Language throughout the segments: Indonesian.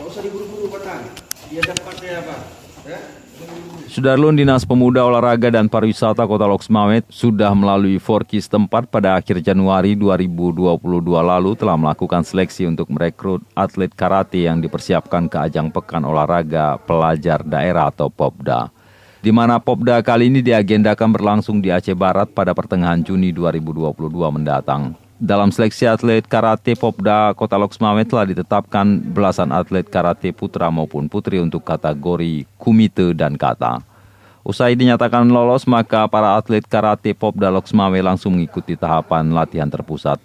Nggak usah diburu-buru Batang. Dia dapatnya apa? Ya? Sudarlun, Dinas Pemuda, Olahraga dan Pariwisata Kota Lok Sumawe sudah melalui Forkis tempat pada akhir Januari 2022 lalu telah melakukan seleksi untuk merekrut atlet karate yang dipersiapkan ke ajang Pekan Olahraga Pelajar Daerah atau Popda. Di mana Popda kali ini diagendakan berlangsung di Aceh Barat pada pertengahan Juni 2022 mendatang. Dalam seleksi atlet karate Popda Kota Lok Sumawe telah ditetapkan belasan atlet karate putra maupun putri untuk kategori kumite dan kata. Usai dinyatakan lolos, maka para atlet karate Popda Lok Sumawe langsung mengikuti tahapan latihan terpusat.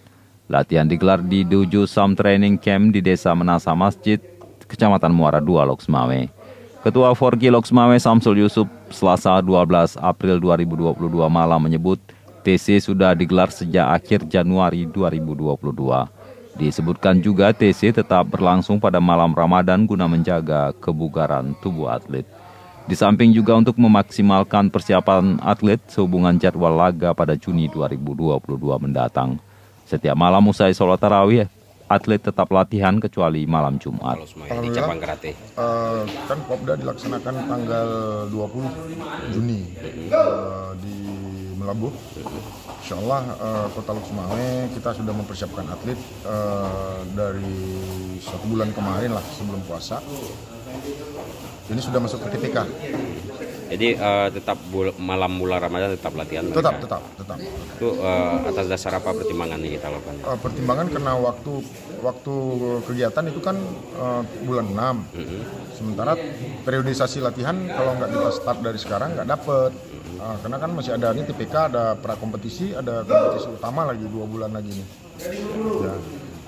Latihan digelar di Dojo Sam Training Camp di Desa Menasa Masjid, Kecamatan Muara II, Lok Sumawe. Ketua Forki Lok Sumawe Samsul Yusuf Selasa 12 April 2022 malam menyebut TC sudah digelar sejak akhir Januari 2022. Disebutkan juga TC tetap berlangsung pada malam Ramadan guna menjaga kebugaran tubuh atlet. Di samping juga untuk memaksimalkan persiapan atlet sehubungan jadwal laga pada Juni 2022 mendatang. Setiap malam usai sholat tarawih, atlet tetap latihan kecuali malam Jumat. Di cabang karate. Kan Popda dilaksanakan tanggal 20 Juni di Melabuh. Insya Allah Kota Lok Sumawe kita sudah mempersiapkan atlet dari 1 bulan kemarin lah sebelum puasa. Ini sudah masuk ke TPK. Jadi tetap malam bulan Ramadan tetap latihan. Tetap. Itu atas dasar apa pertimbangan yang kita lakukan? Pertimbangan karena waktu kegiatan itu kan bulan 6. Sementara periodisasi latihan kalau nggak kita start dari sekarang nggak dapet. Karena kan masih ada ini TPK, ada prakompetisi, ada kompetisi utama lagi 2 bulan lagi nih. Ya.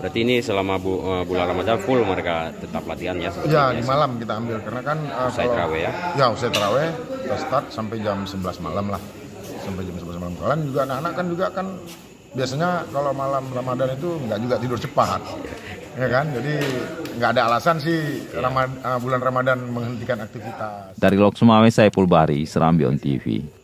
Berarti ini selama bulan Ramadan full mereka tetap latihan ya? Ya, di malam kita ambil karena kan usai tarawih ya? Ya, usai tarawih kita start sampai jam 11 malam lah. Sampai jam 11 malam. Kalian juga anak-anak kan juga kan biasanya kalau malam Ramadan itu nggak juga tidur cepat. Ya kan? Jadi nggak ada alasan sih bulan Ramadan menghentikan aktivitas. Dari Lok Sumawe, Saiful Bahri, Serambi On TV.